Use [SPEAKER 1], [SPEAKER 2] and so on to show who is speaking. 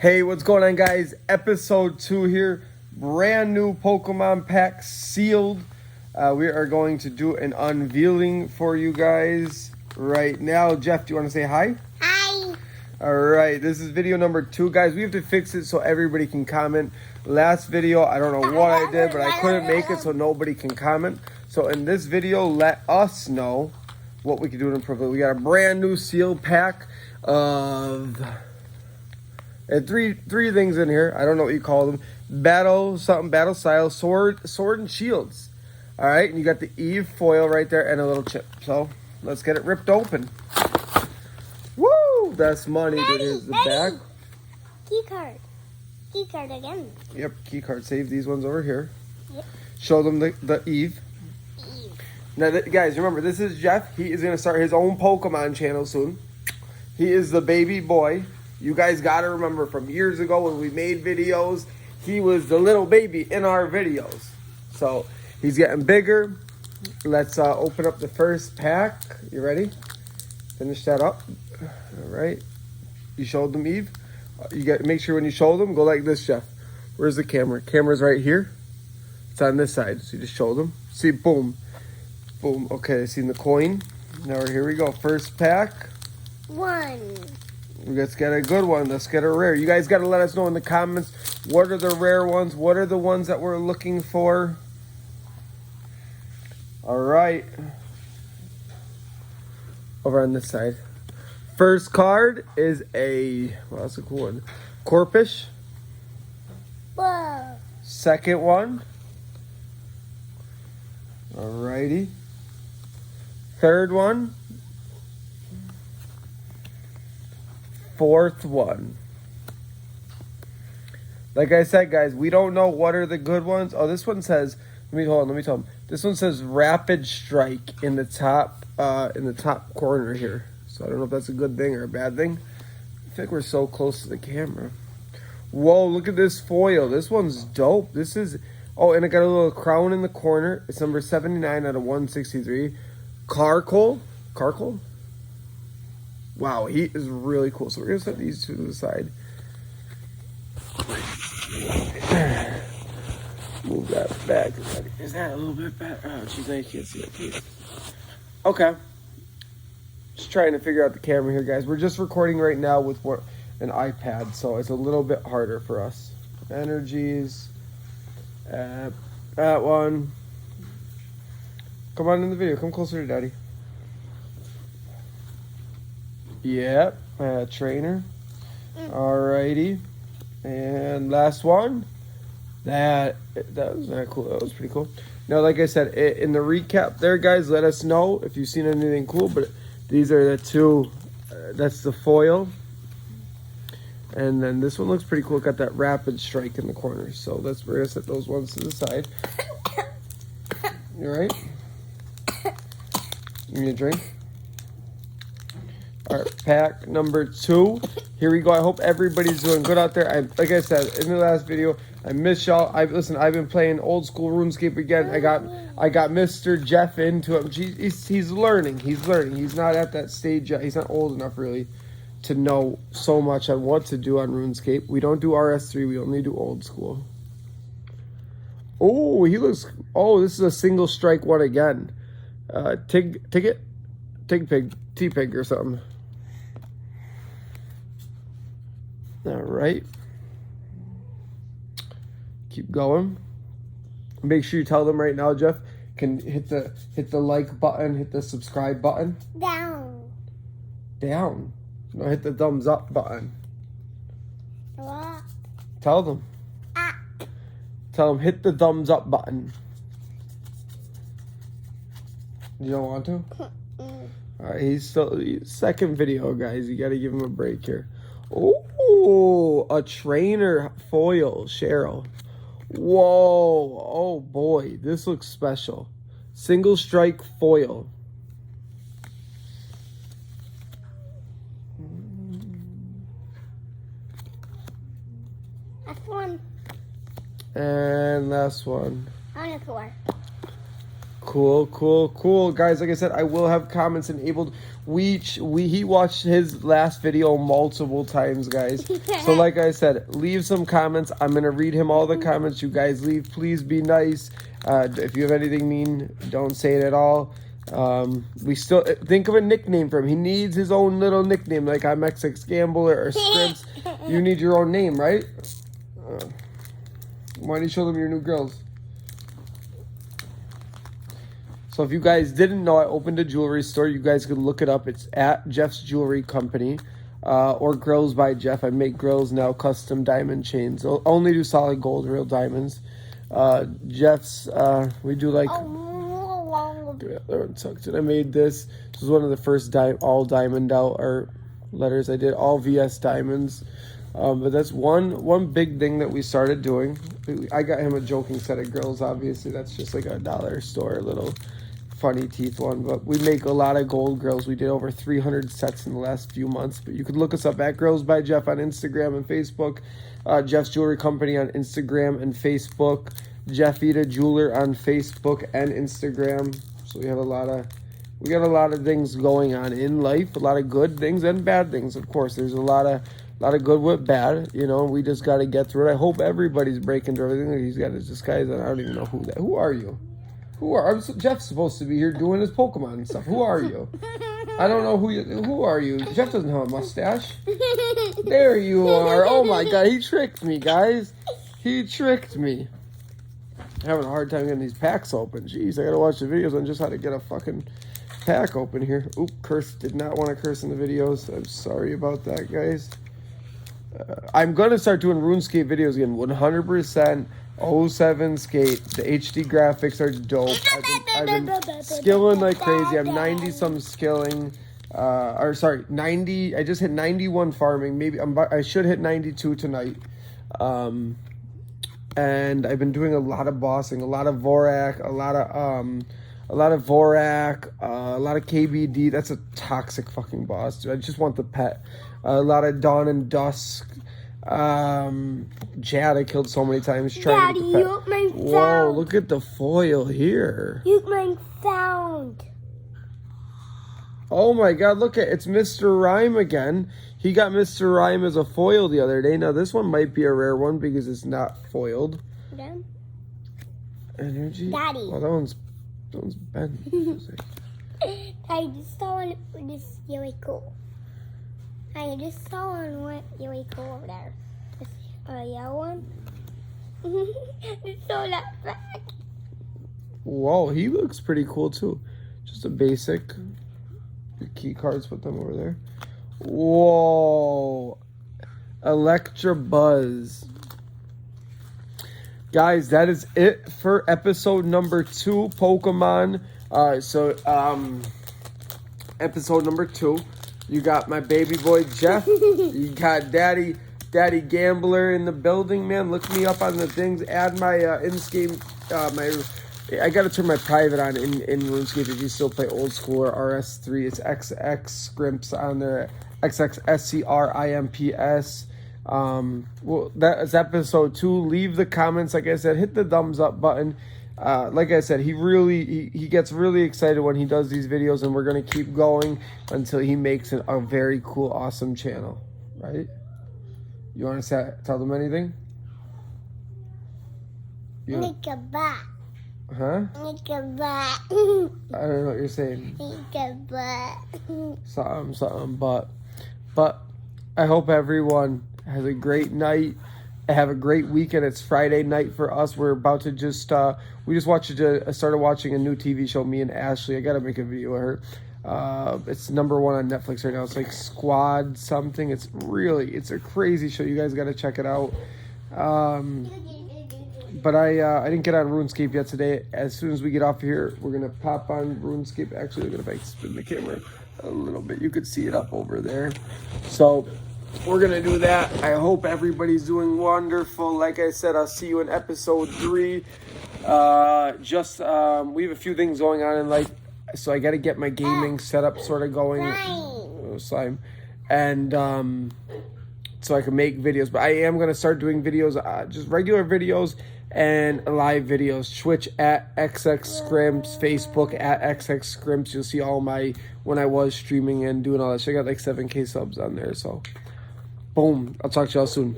[SPEAKER 1] Hey, what's going on, guys? Episode 2 here. Brand new Pokemon pack sealed. We are going to do an unveiling for you guys right now. Jeff, do you want to say hi?
[SPEAKER 2] Hi.
[SPEAKER 1] All right, this is video number 2, guys. We have to fix it so everybody can comment. Last video, I don't know what I did, but I couldn't make it so nobody can comment. So in this video, let us know what we can do to improve it. We got a brand new sealed pack of... And three things in here. I don't know what you call them. Battle style, sword and shields. All right, and you got the Eve foil right there and a little chip. So let's get it ripped open. Woo! That's money. Here's the back.
[SPEAKER 2] Key card. Key card again.
[SPEAKER 1] Yep, key card. Save these ones over here.
[SPEAKER 2] Yep.
[SPEAKER 1] Show them the Eve. Now, guys, remember, this is Jeff. He is going to start his own Pokemon channel soon. He is the baby boy. You guys got to remember from years ago when we made videos, he was the little baby in our videos. So he's getting bigger. Let's open up the first pack. You ready? Finish that up. All right. You showed them, Eve. You got make sure when you show them, go like this, Jeff. Where's the camera? Camera's right here. It's on this side. So you just show them. See, boom. Boom. Okay, seen the coin. Now here we go. First pack.
[SPEAKER 2] 1.
[SPEAKER 1] Let's get a good one. Let's get a rare. You guys got to let us know in the comments, what are the rare ones? What are the ones that we're looking for? All right. Over on this side. First card is a, well, that's a cool one. Corpish.
[SPEAKER 2] Whoa.
[SPEAKER 1] Second one. All righty. Third one. Fourth one. Like I said, guys, we don't know what are the good ones. Oh, this one says, let me tell them. This one says Rapid Strike in the top corner here. So I don't know if that's a good thing or a bad thing. I think we're so close to the camera. Whoa, look at this foil. This one's dope. This is, oh, and it got a little crown in the corner. It's number 79 out of 163. Carkol. Wow, he is really cool. So we're going to set these two to the side. Move that back. Is that a little bit better? Oh, geez, now you can't see it, please. Okay. Just trying to figure out the camera here, guys. We're just recording right now with an iPad, so it's a little bit harder for us. Energies. That one. Come on in the video. Come closer to Daddy. Yep, trainer. Alrighty, and last one. That was cool. That was pretty cool. Now, like I said, in the recap there, guys, let us know if you've seen anything cool. But these are the two. That's the foil, and then this one looks pretty cool. It got that Rapid Strike in the corner. So we're gonna set those ones to the side. You alright? Give me a drink. All right, pack number 2. Here we go. I hope everybody's doing good out there. Like I said in the last video, I miss y'all. I've been playing old school RuneScape again. I got Mr. Jeff into it. He's learning. He's learning. He's not at that stage yet. He's not old enough really to know so much on what to do on RuneScape. We don't do RS3. We only do old school. Oh, he looks. Oh, this is a single strike one again. T-Pig or something. All right. Keep going. Make sure you tell them right now, Jeff. Can hit the like button, hit the subscribe button.
[SPEAKER 2] Down.
[SPEAKER 1] Down. No, hit the thumbs up button.
[SPEAKER 2] What?
[SPEAKER 1] Tell them. Tell them hit the thumbs up button. You don't want to? All right, he's still second video, guys. You got to give him a break here. Oh, a trainer foil, Cheryl. Whoa, oh boy, this looks special. Single strike foil.
[SPEAKER 2] Last one.
[SPEAKER 1] And last one.
[SPEAKER 2] On the floor.
[SPEAKER 1] Cool. Guys, like I said, I will have comments enabled. He watched his last video multiple times, guys. So like I said, leave some comments. I'm going to read him all the comments you guys leave. Please be nice. If you have anything mean, don't say it at all. We still think of a nickname for him. He needs his own little nickname, like I'm XxGaMBLeRR or Scripts. You need your own name, right? Why don't you show them your new grills? So if you guys didn't know, I opened a jewelry store. You guys can look it up. It's at Jeff's Jewelry Company or Grills by Jeff. I make grills now, custom diamond chains. I'll only do solid gold, real diamonds. Jeff's, we do like... I made this. This was one of the first all diamond out or letters I did. All VS diamonds. But that's one big thing that we started doing. I got him a joking set of grills. Obviously, that's just like a dollar store little funny teeth one. But we make a lot of gold grills. We did over 300 sets in the last few months. But you could look us up at Grills by Jeff on Instagram and Facebook. Jeff's Jewelry Company on Instagram and Facebook. Jeffita Jeweler on Facebook and Instagram. So we got a lot of things going on in life, a lot of good things and bad things. Of course, there's a lot of good with bad. You know, we just got to get through it. I hope everybody's breaking through everything. He's got his disguise on. I don't even know who are you? Jeff's supposed to be here doing his Pokemon and stuff. Who are you? I don't know who are you? Jeff doesn't have a mustache. There you are. Oh my God, he tricked me, guys. He tricked me. Having a hard time getting these packs open. Jeez, I gotta watch the videos on just how to get a fucking pack open here. Oop, did not want to curse in the videos. I'm sorry about that, guys. I'm gonna start doing RuneScape videos again. 100% 07 skate. The HD graphics are dope. I've been skilling like crazy. I'm 90 some skilling. 90. I just hit 91 farming. Maybe I should hit 92 tonight. And I've been doing a lot of bossing, a lot of Vorak, a lot of KBD. That's a toxic fucking boss, dude. I just want the pet. A lot of Dawn and Dusk. Jad, I killed so many times trying to get the pet.
[SPEAKER 2] Daddy, you
[SPEAKER 1] Whoa,
[SPEAKER 2] found.
[SPEAKER 1] look at the foil here.
[SPEAKER 2] You found.
[SPEAKER 1] Oh my God, look at it's Mr. Rhyme again. He got Mr. Rhyme as a foil the other day. Now this one might be a rare one because it's not foiled.
[SPEAKER 2] Yeah.
[SPEAKER 1] Energy.
[SPEAKER 2] Daddy.
[SPEAKER 1] Oh, that one's bent.
[SPEAKER 2] I just saw one this really cool. I just saw one really cool over there. This yellow one. It's so that back.
[SPEAKER 1] Whoa, he looks pretty cool too. Just a basic. Your key cards, put them over there. Whoa. Electabuzz. Guys, that is it for episode number 2, Pokemon. Episode number 2. You got my baby boy, Jeff. You got Daddy Gambler in the building, man. Look me up on the things. Add my in-game, I gotta turn my private on in RuneScape if you still play old school or RS3. It's XxGaMBLeRR on there. XxScrimps. Well, that is episode 2. Leave the comments. Like I said, hit the thumbs up button. Like I said, he gets really excited when he does these videos, and we're gonna keep going until he makes a very cool, awesome channel. Right? You want to tell them anything?
[SPEAKER 2] Make a bat.
[SPEAKER 1] Huh?
[SPEAKER 2] Make a bat.
[SPEAKER 1] I don't know what you're saying.
[SPEAKER 2] Make a bat.
[SPEAKER 1] Something, but I hope everyone has a great night. Have a great weekend. It's Friday night for us. We're about to we started watching a new TV show, me and Ashley. I gotta make a video of her. It's #1 on Netflix right now. It's like Squad something. It's a crazy show. You guys gotta check it out. But I didn't get on RuneScape yet today. As soon as we get off here, we're going to pop on RuneScape. Actually, look at if I spin the camera a little bit. You could see it up over there. So we're going to do that. I hope everybody's doing wonderful. Like I said, I'll see you in episode 3. We have a few things going on in life. So I got to get my gaming setup sort of going. Slime. And so I can make videos. But I am going to start doing videos, just regular videos. and live videos. Twitch at XxGaMBLeRR, Facebook at XxGaMBLeRR. You'll see all my, when I was streaming and doing all that shit. I got like 7K subs on there, so boom. I'll talk to y'all soon.